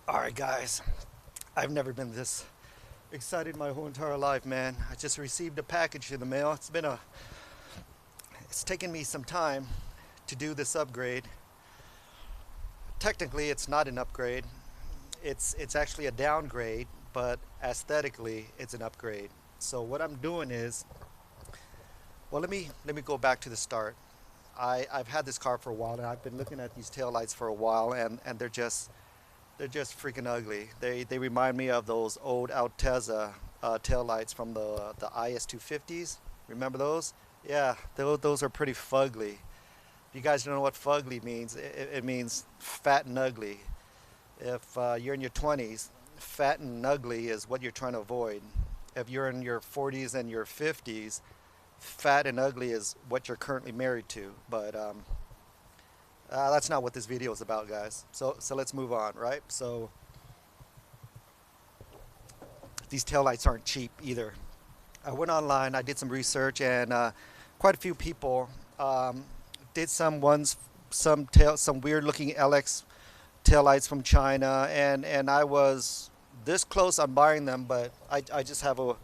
Alright guys, I've never been this excited my whole entire life, man. I just received a package in the mail. It's taken me some time to do this upgrade. Technically it's not an upgrade. It's actually a downgrade, but aesthetically it's an upgrade. So what I'm doing is, well, let me go back to the start. I've had this car for a while and I've been looking at these taillights for a while, and they're just freaking ugly. They remind me of those old Altezza taillights from the IS250s. Remember those? Yeah, those are pretty fugly. If you guys don't know what fugly means, it means fat and ugly. If you're in your 20s, fat and ugly is what you're trying to avoid. If you're in your 40s and your 50s, fat and ugly is what you're currently married to. But that's not what this video is about, guys. So let's move on, right? So these taillights aren't cheap either. I went online, I did some research, and quite a few people did some weird looking LX taillights from China, and I was this close on buying them, but I just have a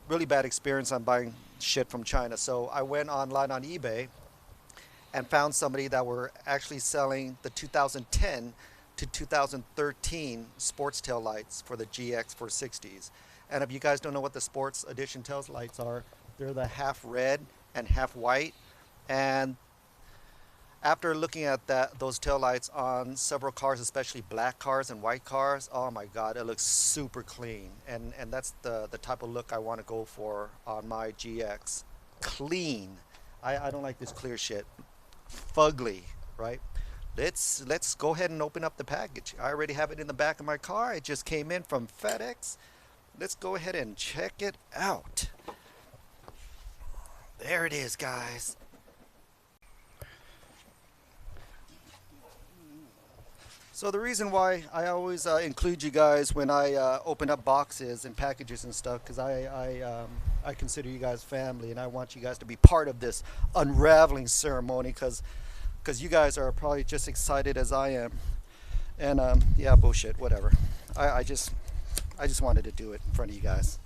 really bad experience on buying shit from China. So I went online on eBay and found somebody that were actually selling the 2010 to 2013 sports tail lights for the GX460s. And if you guys don't know what the sports edition tail lights are, they're the half red and half white. And after looking at those tail lights on several cars, especially black cars and white cars, oh my God, it looks super clean. And that's the type of look I want to go for on my GX. Clean. I don't like this clear shit. Fugly, right? Let's go ahead and open up the package. I already have it in the back of my car. It just came in from FedEx. Let's go ahead and check it out. There it is, guys. So the reason why I always include you guys when I open up boxes and packages and stuff, because I consider you guys family, and I want you guys to be part of this unraveling ceremony, because you guys are probably just excited as I am. And yeah, bullshit, whatever. I just wanted to do it in front of you guys.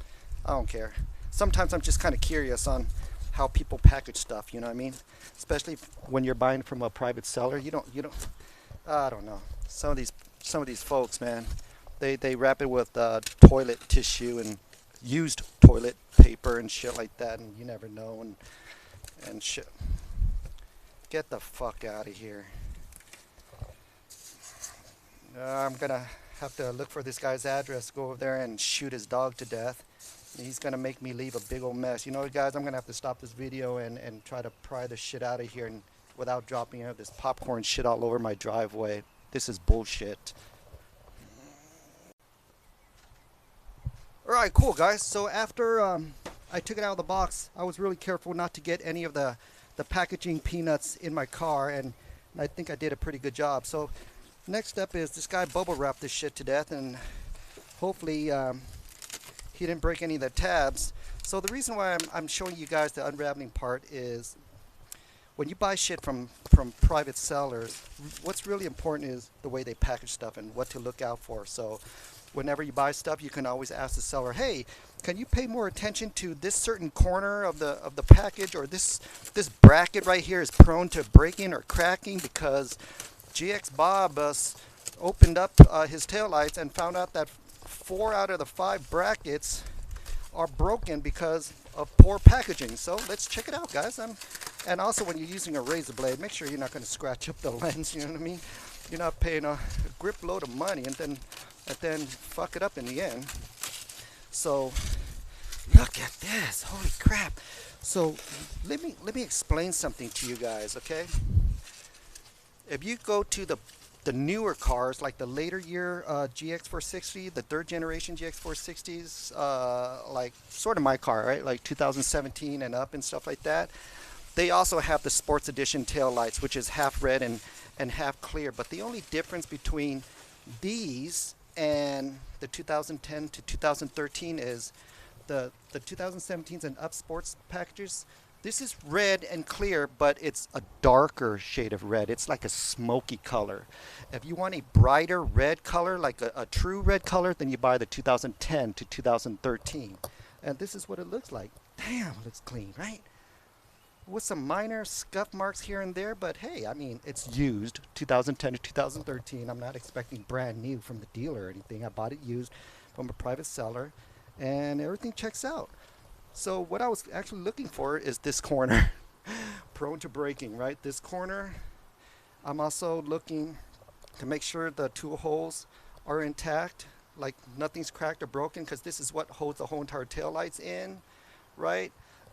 I don't care. Sometimes I'm just kind of curious on how people package stuff. You know what I mean? Especially when you're buying from a private seller. You don't. I don't know. Some of these folks, man, they wrap it with toilet tissue and used toilet paper and shit like that, and you never know, and shit. Get the fuck out of here. I'm gonna have to look for this guy's address, go over there and shoot his dog to death. He's gonna make me leave a big old mess. You know what, guys? I'm gonna have to stop this video and try to pry the shit out of here and without dropping out this popcorn shit all over my driveway. This is bullshit. Alright, cool, guys. So after I took it out of the box, I was really careful not to get any of the packaging peanuts in my car, and I think I did a pretty good job. So next step is this guy bubble wrapped this shit to death, and hopefully he didn't break any of the tabs. So the reason why I'm showing you guys the unraveling part is when you buy shit from private sellers, what's really important is the way they package stuff and what to look out for. So whenever you buy stuff, you can always ask the seller, hey, can you pay more attention to this certain corner of the package, or this bracket right here is prone to breaking or cracking because GXBOB opened up his taillights and found out that 4 out of the 5 brackets are broken because of poor packaging. So let's check it out, guys. And also, when you're using a razor blade, make sure you're not going to scratch up the lens. You know what I mean? You're not paying a grip load of money and then fuck it up in the end. So look at this. Holy crap. So let me explain something to you guys, okay? If you go to the newer cars, like the later year GX460, the 3rd generation GX460s, like sort of my car, right? Like 2017 and up and stuff like that. They also have the sports edition tail lights, which is half red and half clear. But the only difference between these and the 2010 to 2013 is the 2017s and up sports packages. This is red and clear, but it's a darker shade of red. It's like a smoky color. If you want a brighter red color, like a true red color, then you buy the 2010 to 2013. And this is what it looks like. Damn, it looks clean, right? With some minor scuff marks here and there, but hey, I mean, it's used 2010 to 2013. I'm not expecting brand new from the dealer or anything. I bought it used from a private seller, and everything checks out. So what I was actually looking for is this corner, prone to breaking, right? This corner. I'm also looking to make sure the tool holes are intact, like nothing's cracked or broken, because this is what holds the whole entire tail lights in, right?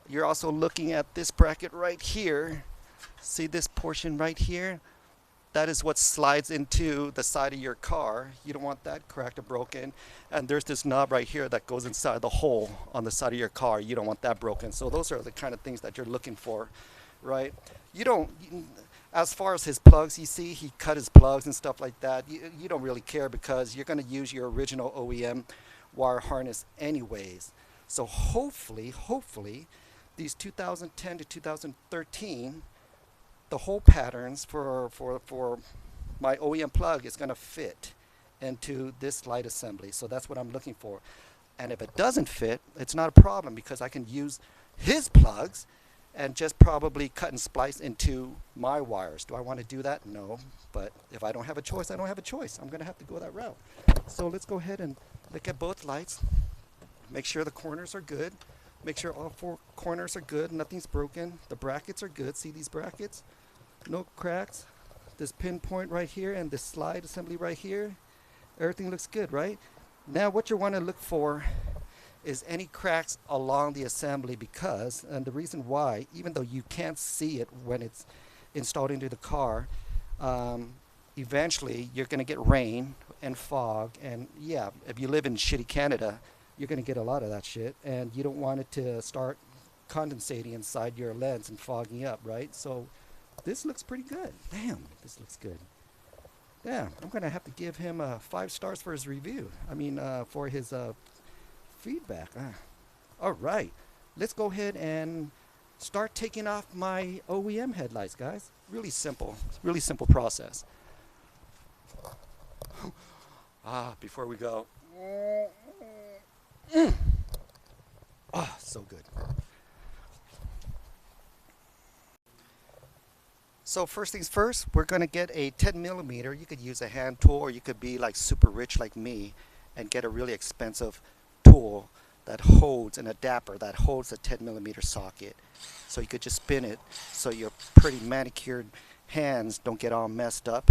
You're also looking at this bracket right here. See this portion right here? That is what slides into the side of your car. You don't want that cracked or broken. And there's this knob right here that goes inside the hole on the side of your car. You don't want that broken. So those are the kind of things that you're looking for, right? You don't, as far as his plugs, you see he cut his plugs and stuff like that. You don't really care because you're gonna use your original OEM wire harness anyways. So hopefully, these 2010 to 2013, the hole patterns for my OEM plug is going to fit into this light assembly. So that's what I'm looking for. And if it doesn't fit, it's not a problem because I can use his plugs and just probably cut and splice into my wires. Do I want to do that? No. But if I don't have a choice, I don't have a choice. I'm going to have to go that route. So let's go ahead and look at both lights. Make sure the corners are good. Make sure all four corners are good. Nothing's broken. The brackets are good. See these brackets? No cracks. This pinpoint right here and this slide assembly right here. Everything looks good, right? Now what you want to look for is any cracks along the assembly because, and the reason why, even though you can't see it when it's installed into the car, eventually you're going to get rain and fog. And yeah, if you live in shitty Canada, you're going to get a lot of that shit. And you don't want it to start condensating inside your lens and fogging up, right? So this looks pretty good. Damn, this looks good. Yeah, I'm going to have to give him 5 stars for his review. I mean, for his feedback. All right, let's go ahead and start taking off my OEM headlights, guys. Really simple process. Before we go. So good. So first things first, we're going to get a 10 millimeter. You could use a hand tool or you could be like super rich like me and get a really expensive tool that holds an adapter that holds a 10 millimeter socket. So you could just spin it so your pretty manicured hands don't get all messed up.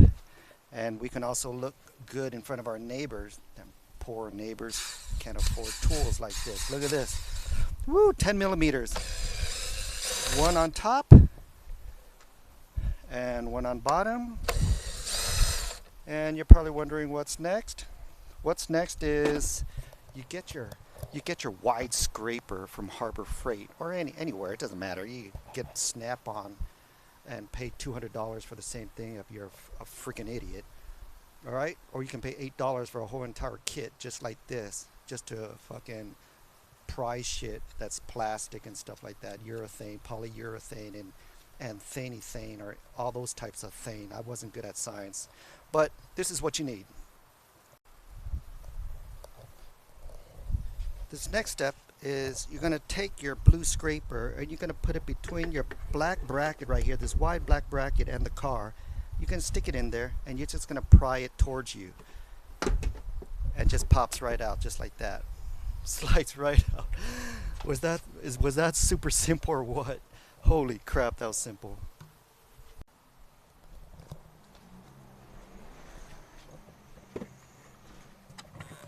And we can also look good in front of our neighbors. Them poor neighbors can't afford tools like this. Look at this. Woo, 10 millimeters. One on top and one on bottom. And you're probably wondering what's next. What's next is you get your wide scraper from Harbor Freight or anywhere, it doesn't matter. You get Snap-on and pay $200 for the same thing if you're a freaking idiot. All right? Or you can pay $8 for a whole entire kit just like this, just to fucking pry shit that's plastic and stuff like that, urethane, polyurethane, and thane or all those types of thane. I wasn't good at science, but this is what you need. This next step is you're going to take your blue scraper and you're going to put it between your black bracket right here, this wide black bracket, and the car. You can stick it in there and you're just going to pry it towards you. And just pops right out just like that. Slides right out. Was that super simple or what? Holy crap, that was simple.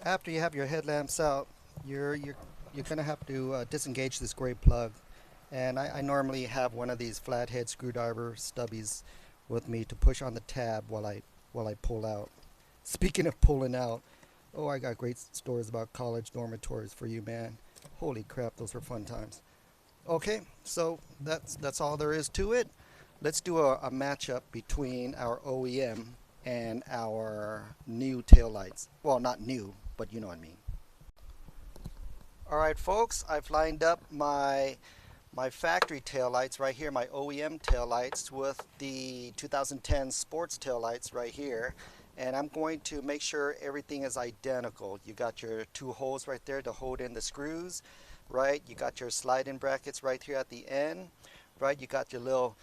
After you have your headlamps out, you're gonna have to disengage this gray plug, and I normally have one of these flathead screwdriver stubbies with me to push on the tab while I pull out. Speaking of pulling out, oh, I got great stories about college dormitories for you, man. Holy crap, those were fun times. Okay, so that's all there is to it. Let's do a matchup between our OEM and our new taillights. Well, not new, but you know what I mean. Alright folks, I've lined up my my factory taillights right here, my OEM taillights with the 2010 sports taillights right here. And I'm going to make sure everything is identical. You got your two holes right there to hold in the screws, right? You got your slide-in brackets right here at the end, right? You got your little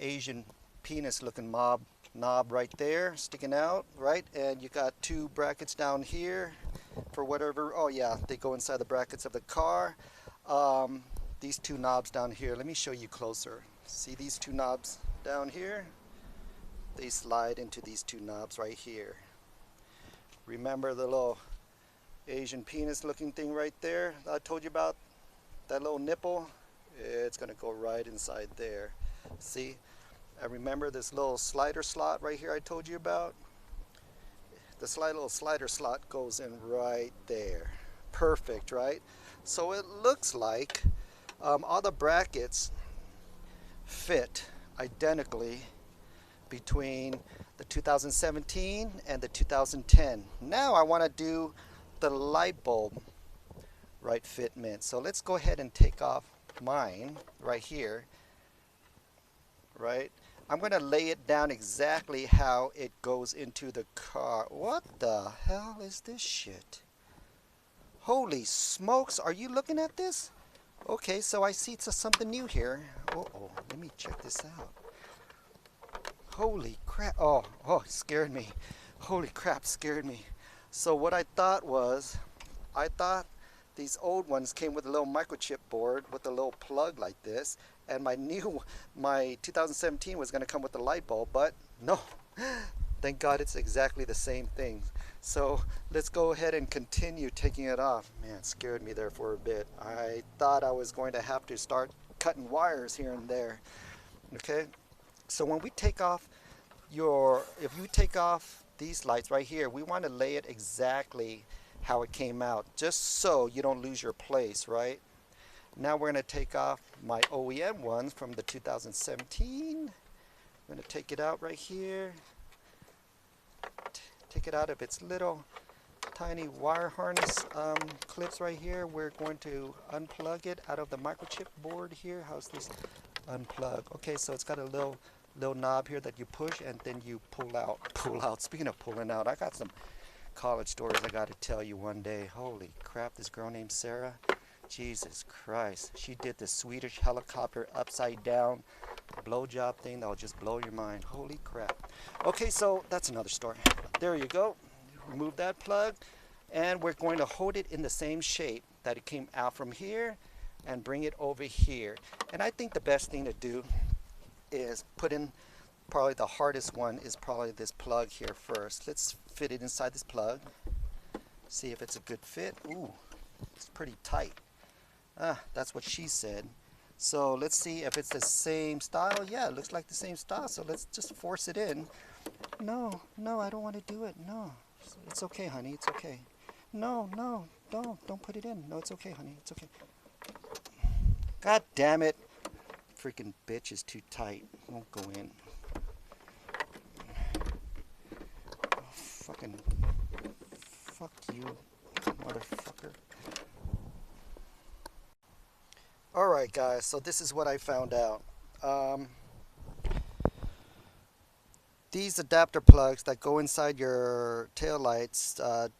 Asian penis looking knob right there sticking out, right? And you got two brackets down here for whatever. Oh yeah, they go inside the brackets of the car. These two knobs down here, let me show you closer. See these two knobs down here? They slide into these two knobs right here. Remember the little Asian penis looking thing right there that I told you about? That little nipple? It's gonna go right inside there. See? And remember this little slider slot right here I told you about? The little slider slot goes in right there. Perfect, right? So it looks like all the brackets fit identically between the 2017 and the 2010. Now I want to do the light bulb, right, fitment. So let's go ahead and take off mine right here, right? I'm going to lay it down exactly how it goes into the car. What the hell is this shit? Holy smokes, are you looking at this? Okay, so I see something new here. Uh-oh, let me check this out. Holy crap. Oh, it scared me. Holy crap, scared me. So what I thought was, these old ones came with a little microchip board with a little plug like this, and my 2017 was going to come with the light bulb, but no. Thank God it's exactly the same thing. So let's go ahead and continue taking it off. Man, it scared me there for a bit. I thought I was going to have to start cutting wires here and there. Okay, so when we take off if you take off these lights right here, we want to lay it exactly how it came out, just so you don't lose your place, right? Now we're going to take off my OEM ones from the 2017. I'm going to take it out right here. Take it out of its little tiny wire harness clips right here. We're going to unplug it out of the microchip board here. How's this? Unplug. Okay, so it's got a little knob here that you push and then you pull out. Speaking of pulling out, I got some college stories I got to tell you one day. Holy crap, this girl named Sarah, Jesus Christ, she did the Swedish helicopter upside down blowjob thing that will just blow your mind. Holy crap. Okay, so that's another story. There you go. Remove that plug, and we're going to hold it in the same shape that it came out from here and bring it over here. And I think the best thing to do is put in, probably the hardest one is probably this plug here first. Let's fit it inside this plug. See if it's a good fit. Ooh, it's pretty tight. That's what she said. So let's see if it's the same style. Yeah, it looks like the same style. So let's just force it in. No, I don't want to do it. No, it's okay, honey. It's okay. No, don't put it in. No, it's okay, honey. It's okay. God damn it. Freaking bitch is too tight. Won't go in. Oh, fucking fuck you, motherfucker. Alright guys, so this is what I found out. These adapter plugs that go inside your taillights,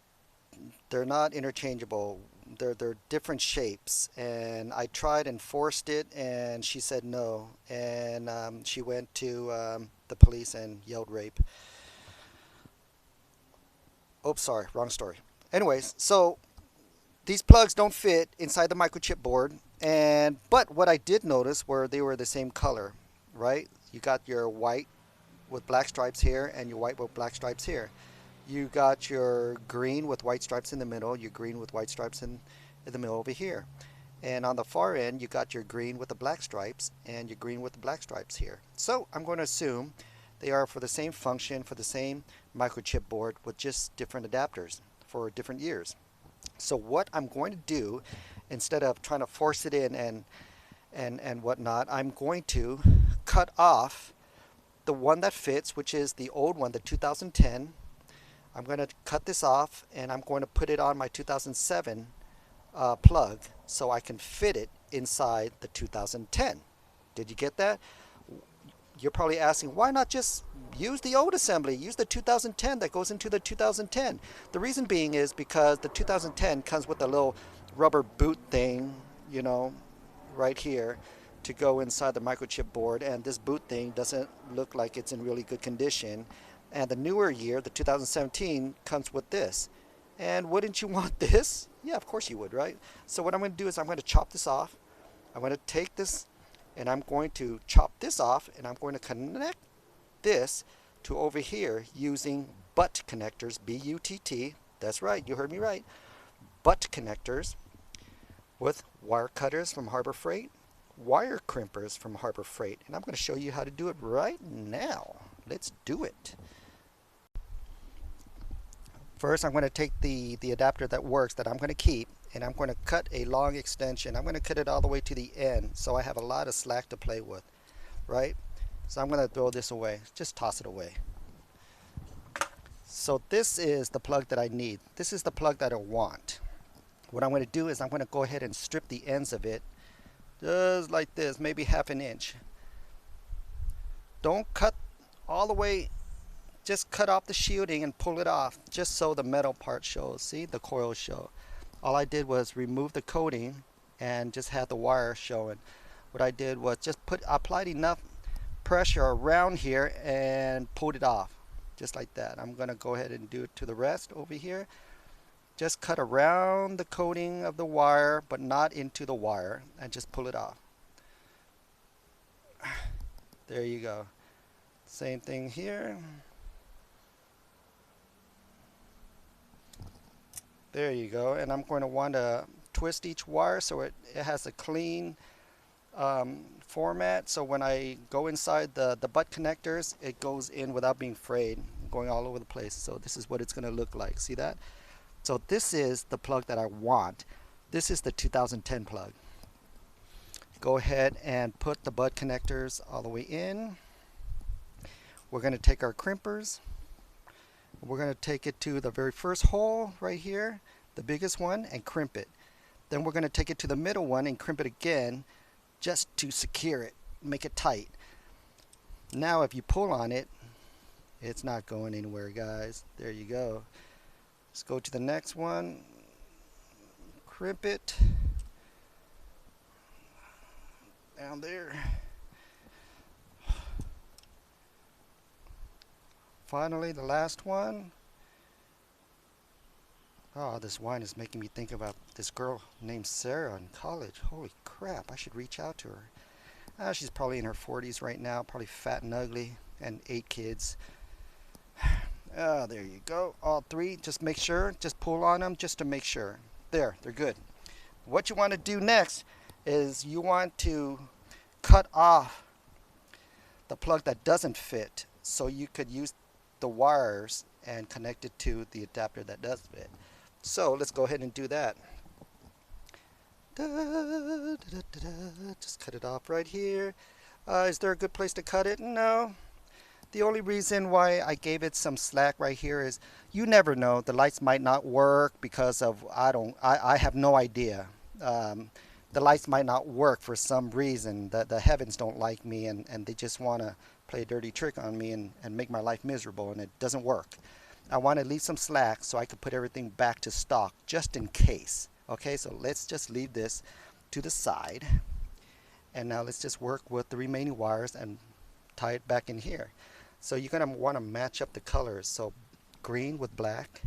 they're not interchangeable. They're different shapes, and I tried and forced it, and she said no, and she went to the police and yelled rape. Oops, sorry, wrong story. Anyways, so these plugs don't fit inside the microchip board, but what I did notice were they were the same color, right? You got your white with black stripes here and your white with black stripes here. You got your green with white stripes in the middle, your green with white stripes in the middle over here. And on the far end, you got your green with the black stripes and your green with the black stripes here. So I'm going to assume they are for the same function, for the same microchip board with just different adapters for different years. So what I'm going to do, instead of trying to force it in and whatnot, I'm going to cut off the one that fits, which is the old one, the 2010. I'm going to cut this off, and I'm going to put it on my 2007 plug so I can fit it inside the 2010. Did you get that? You're probably asking, why not just use the old assembly? Use the 2010 that goes into the 2010. The reason being is because the 2010 comes with a little rubber boot thing, you know, right here to go inside the microchip board, and this boot thing doesn't look like it's in really good condition. And the newer year, the 2017, comes with this. And wouldn't you want this? Yeah, of course you would, right? So what I'm going to do is I'm going to chop this off. I'm going to take this and I'm going to chop this off, and I'm going to connect this to over here using butt connectors, B-U-T-T. That's right, you heard me right. Butt connectors with wire cutters from Harbor Freight, wire crimpers from Harbor Freight, and I'm going to show you how to do it right now. Let's do it. First, I'm going to take the adapter that works, that I'm going to keep, and I'm going to cut a long extension. I'm going to cut it all the way to the end so I have a lot of slack to play with, right? So I'm going to throw this away. Just toss it away. So this is the plug that I need. This is the plug that I want. What I'm going to do is I'm going to go ahead and strip the ends of it just like this, maybe ½ an inch. Don't cut all the way. Just cut off the shielding and pull it off just so the metal part shows. See, the coils show. All I did was remove the coating and just had the wire showing. What I did was just applied enough pressure around here and pulled it off just like that. I'm going to go ahead and do it to the rest over here. Just cut around the coating of the wire but not into the wire, and just pull it off. There you go. Same thing here. There you go. And I'm going to want to twist each wire so it has a clean format, so when I go inside the butt connectors, it goes in without being frayed, going all over the place. So this is what it's going to look like. See that? So this is the plug that I want. This is the 2010 plug. Go ahead and put the butt connectors all the way in. We're going to take our crimpers. We're going to take it to the very first hole right here, the biggest one, and crimp it. Then we're going to take it to the middle one and crimp it again just to secure it, make it tight. Now if you pull on it, it's not going anywhere, guys. There you go. Let's go to the next one, crimp it down there. Finally, the last one. Oh, this wine is making me think about this girl named Sarah in college. Holy crap, I should reach out to her. She's probably in her 40s right now, probably fat and ugly, and 8 kids. Oh, there you go. All 3, just make sure, just pull on them just to make sure. There, they're good. What you want to do next is you want to cut off the plug that doesn't fit so you could use the wires and connect it to the adapter that does fit. So let's go ahead and do that. Just cut it off right here. Is there a good place to cut it? No. The only reason why I gave it some slack right here is you never know. The lights might not work because of, I have no idea. The lights might not work for some reason. The heavens don't like me, and they just want to play a dirty trick on me and make my life miserable, and it doesn't work. I want to leave some slack so I could put everything back to stock just in case. Okay, so let's just leave this to the side, and now let's just work with the remaining wires and tie it back in here. So you're going to want to match up the colors. So green with black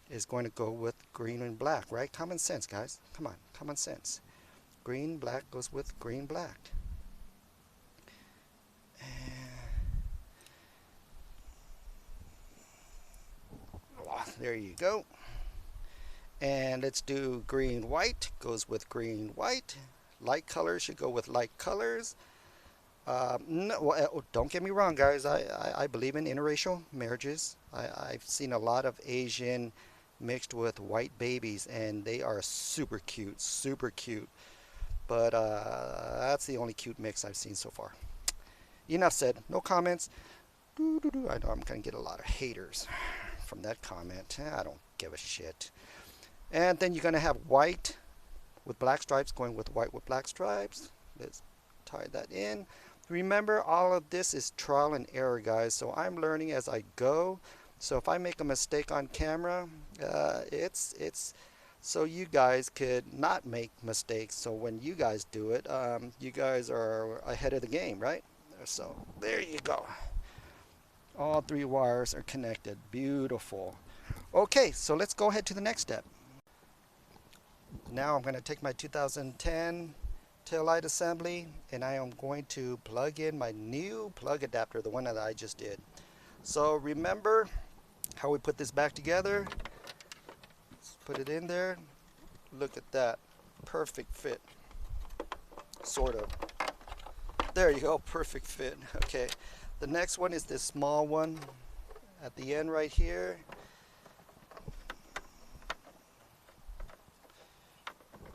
is going to go with green and black, right? Common sense, guys. Come on, common sense. Green, black goes with green, black. There you go. And let's do green, white goes with green, white. Light colors should go with light colors. No, well, don't get me wrong, guys. I believe in interracial marriages. I've seen a lot of Asian mixed with white babies, and they are super cute, super cute. But that's the only cute mix I've seen so far. Enough said. No comments. I know I'm going to get a lot of haters from that comment. I don't give a shit. And then you're going to have white with black stripes going with white with black stripes. Let's tie that in. Remember, all of this is trial and error, guys, so I'm learning as I go. So if I make a mistake on camera, it's so you guys could not make mistakes. So when you guys do it, you guys are ahead of the game, right? So there you go. All three wires are connected. Beautiful. Okay, so let's go ahead to the next step. Now I'm going to take my 2010 taillight assembly and I am going to plug in my new plug adapter, the one that I just did. So remember how we put this back together. Let's put it in there. Look at that. Perfect fit. Sort of. There you go. Perfect fit. Okay. The next one is this small one at the end right here.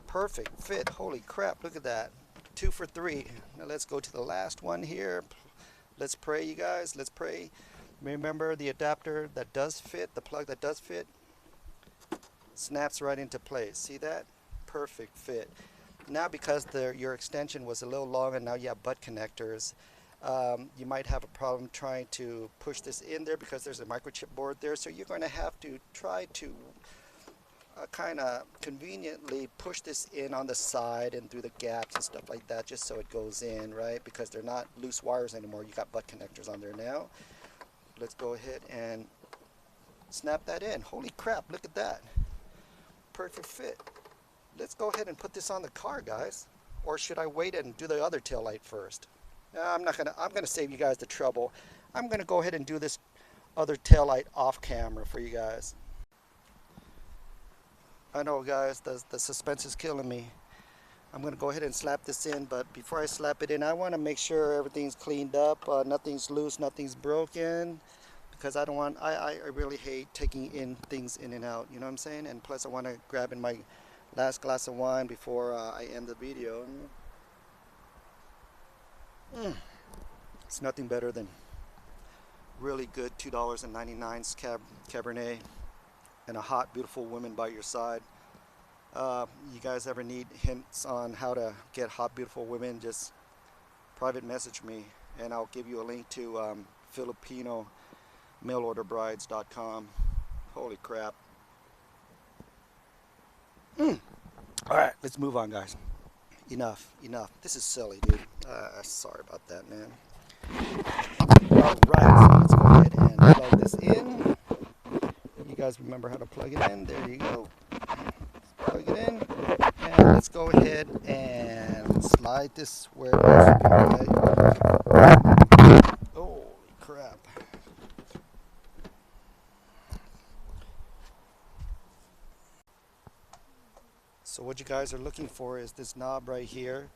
Perfect fit. Holy crap, look at that. 2 for 3. Now let's go to the last one here. Let's pray, you guys. Let's pray. Remember, the adapter that does fit, the plug that does fit, snaps right into place. See that? Perfect fit. Now because your extension was a little long and now you have butt connectors, you might have a problem trying to push this in there because there's a microchip board there. So you're going to have to try to kind of conveniently push this in on the side and through the gaps and stuff like that, just so it goes in, right? Because they're not loose wires anymore. You got butt connectors on there now. Let's go ahead and snap that in. Holy crap, look at that. Perfect fit. Let's go ahead and put this on the car, guys. Or should I wait and do the other taillight first? I'm gonna save you guys the trouble. I'm gonna go ahead and do this other taillight off camera for you guys. I know, guys, the suspense is killing me. I'm going to go ahead and slap this in, but before I slap it in, I want to make sure everything's cleaned up, nothing's loose, nothing's broken, because I don't want, I really hate taking in things in and out, you know what I'm saying? And plus I want to grab in my last glass of wine before I end the video. It's nothing better than really good $2.99 Cabernet and a hot, beautiful woman by your side. You guys ever need hints on how to get hot, beautiful women, just private message me and I'll give you a link to Filipino mailorderbrides.com. Holy crap. Alright, let's move on, guys. Enough. This is silly, dude. Sorry about that, man. Alright, so let's go ahead and plug this in. You guys remember how to plug it in? There you go. Plug it in. And let's go ahead and slide this where it needs to be. Right? Holy crap. So what you guys are looking for is this knob right here.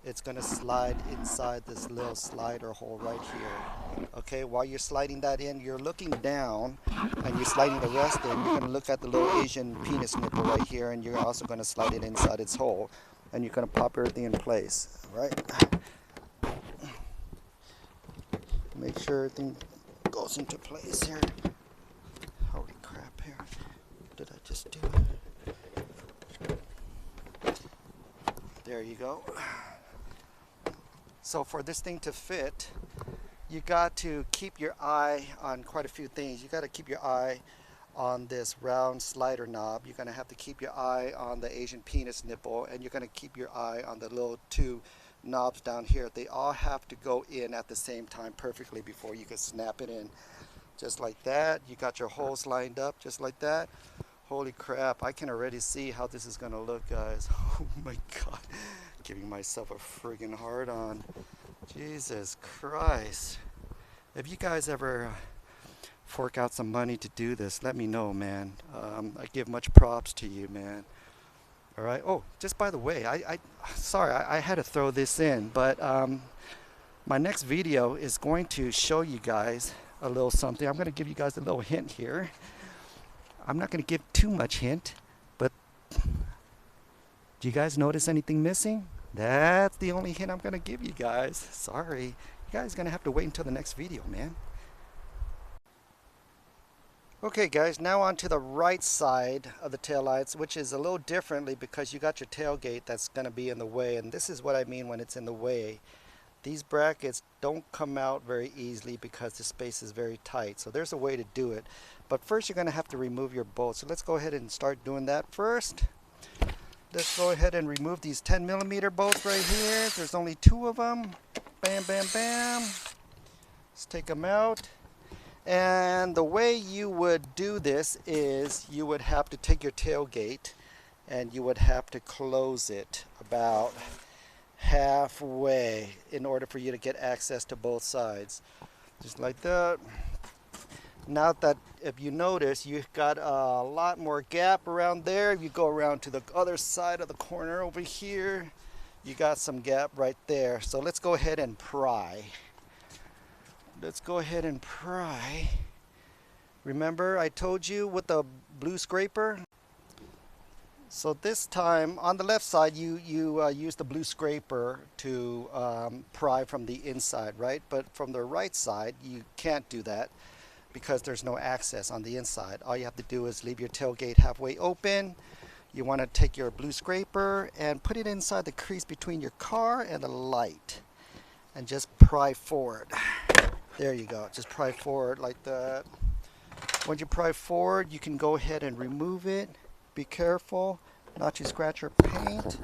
It's going to slide inside this little slider hole right here. Okay, while you're sliding that in, you're looking down and you're sliding the rest in. You're going to look at the little Asian penis nipple right here, and you're also going to slide it inside its hole, and you're going to pop everything in place, right? Make sure everything goes into place here. Holy crap, here. What did I just do? There you go. So for this thing to fit, you got to keep your eye on quite a few things. You got to keep your eye on this round slider knob. You're going to have to keep your eye on the Asian penis nipple, and you're going to keep your eye on the little two knobs down here. They all have to go in at the same time perfectly before you can snap it in. Just like that. You got your holes lined up just like that. Holy crap, I can already see how this is going to look, guys. Oh my god. Giving myself a friggin' hard on. Jesus Christ. If you guys ever fork out some money to do this, let me know, man. I give much props to you, man. Alright. Oh, just by the way, sorry, I had to throw this in, but my next video is going to show you guys a little something. I'm going to give you guys a little hint here. I'm not going to give too much hint, but do you guys notice anything missing? That's the only hint I'm going to give you guys. Sorry. You guys are going to have to wait until the next video, man. Okay guys, now on to the right side of the taillights, which is a little differently because you got your tailgate that's going to be in the way, and this is what I mean when it's in the way. These brackets don't come out very easily because the space is very tight, so there's a way to do it. But first you're going to have to remove your bolts, so let's go ahead and start doing that first. Let's go ahead and remove these 10mm bolts right here. There's only 2 of them. Bam, bam, bam. Let's take them out. And the way you would do this is you would have to take your tailgate and you would have to close it about halfway in order for you to get access to both sides. Just like that. Now that, if you notice, you've got a lot more gap around there. If you go around to the other side of the corner over here, you got some gap right there. So let's go ahead and pry. Let's go ahead and pry. Remember I told you with the blue scraper? So this time on the left side you use the blue scraper to pry from the inside, right? But from the right side you can't do that because there's no access on the inside. All you have to do is leave your tailgate halfway open. You want to take your blue scraper and put it inside the crease between your car and the light and just pry forward. There you go, just pry forward like that. Once you pry forward, you can go ahead and remove it. Be careful not to scratch your paint.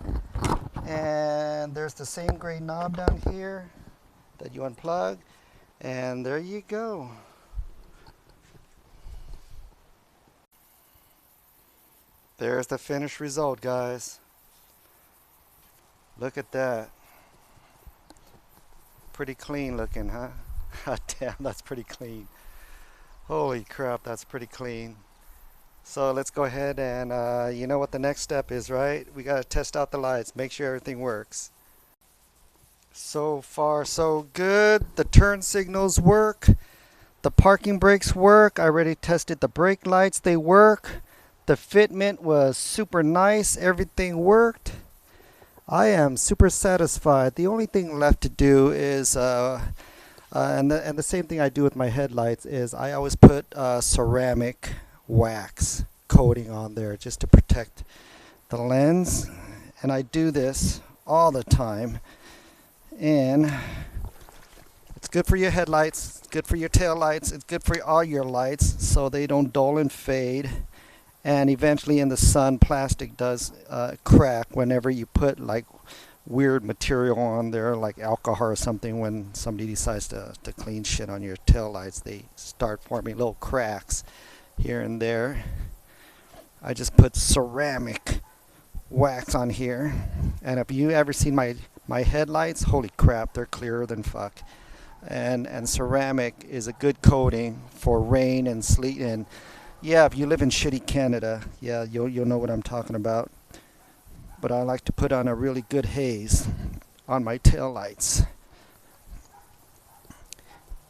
And there's the same gray knob down here that you unplug. And there you go. There's the finished result, guys. Look at that. Pretty clean looking, huh? God damn, that's pretty clean. Holy crap, that's pretty clean. So let's go ahead and you know what the next step is, right? We got to test out the lights, make sure everything works. So far so good. The turn signals work. The parking brakes work. I already tested the brake lights, they work. The fitment was super nice, everything worked. I am super satisfied. The only thing left to do is and the same thing I do with my headlights is I always put ceramic wax coating on there just to protect the lens, and I do this all the time, and it's good for your headlights, it's good for your tail lights, it's good for all your lights so they don't dull and fade. And eventually in the sun plastic does crack whenever you put like weird material on there like alcohol or something. When somebody decides to clean shit on your tail lights, they start forming little cracks here and there. I just put ceramic wax on here, and if you ever seen my headlights, holy crap, they're clearer than fuck. And ceramic is a good coating for rain and sleet. And yeah, if you live in shitty Canada, yeah, you'll know what I'm talking about. But I like to put on a really good haze on my tail lights.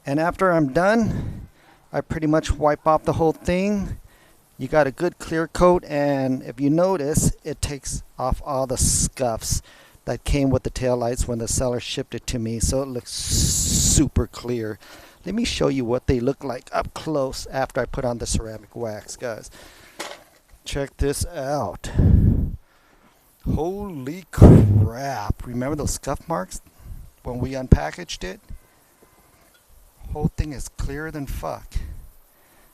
And after I'm done, I pretty much wipe off the whole thing. You got a good clear coat, and if you notice, it takes off all the scuffs that came with the tail lights when the seller shipped it to me, so it looks super clear. Let me show you what they look like up close after I put on the ceramic wax, guys. Check this out. Holy crap. Remember those scuff marks when we unpackaged it? Whole thing is clearer than fuck.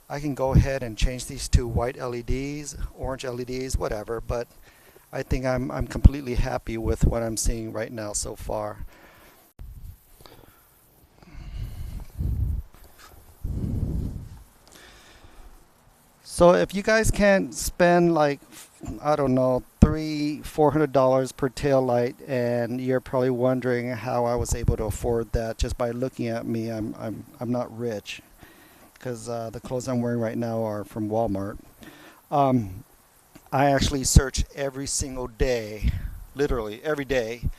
I can go ahead and change these to white LEDs, orange LEDs, whatever, but I think I'm completely happy with what I'm seeing right now so far. So if you guys can't spend like, I don't know, $300-400 per tail light, and you're probably wondering how I was able to afford that just by looking at me, I'm not rich, because the clothes I'm wearing right now are from Walmart. I actually search every single day, literally every day,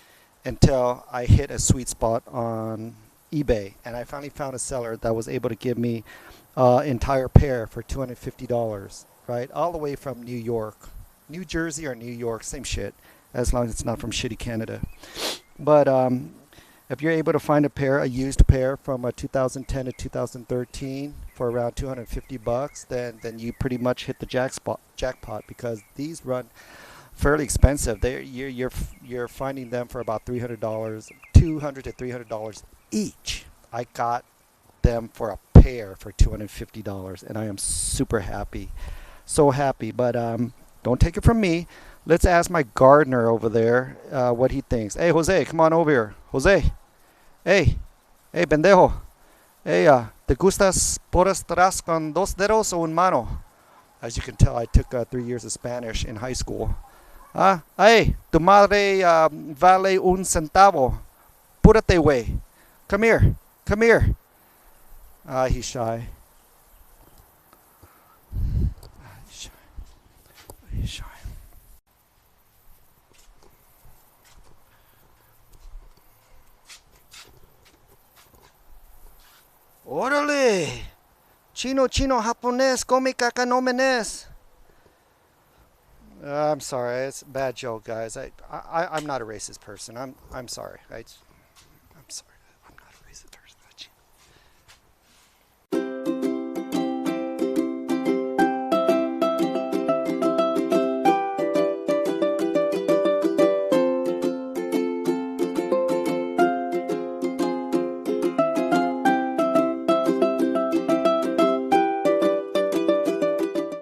until I hit a sweet spot on eBay, and I finally found a seller that was able to give me entire pair for $250, right? All the way from New York, New Jersey or New York, same shit, as long as it's not from shitty Canada. But if you're able to find a used pair from 2010 to 2013, for around 250 bucks, then you pretty much hit the jackpot, because these run fairly expensive. You're finding them for about $300, $200 to $300 each. I got them for a pair for $250, and I am super happy, so happy. But don't take it from me. Let's ask my gardener over there what he thinks. Hey, Jose, come on over here. Jose, hey, pendejo. Hey, ¿te gustas por atrás con dos dedos o un mano? As you can tell, I took 3 years of Spanish in high school. Hey, tu madre vale un centavo. Púrate, güey. Come here. Come here. He's shy. He's shy. Órale. Chino, japonés, come caca, no menes. I'm sorry, it's a bad joke, guys. I'm not a racist person. I'm sorry.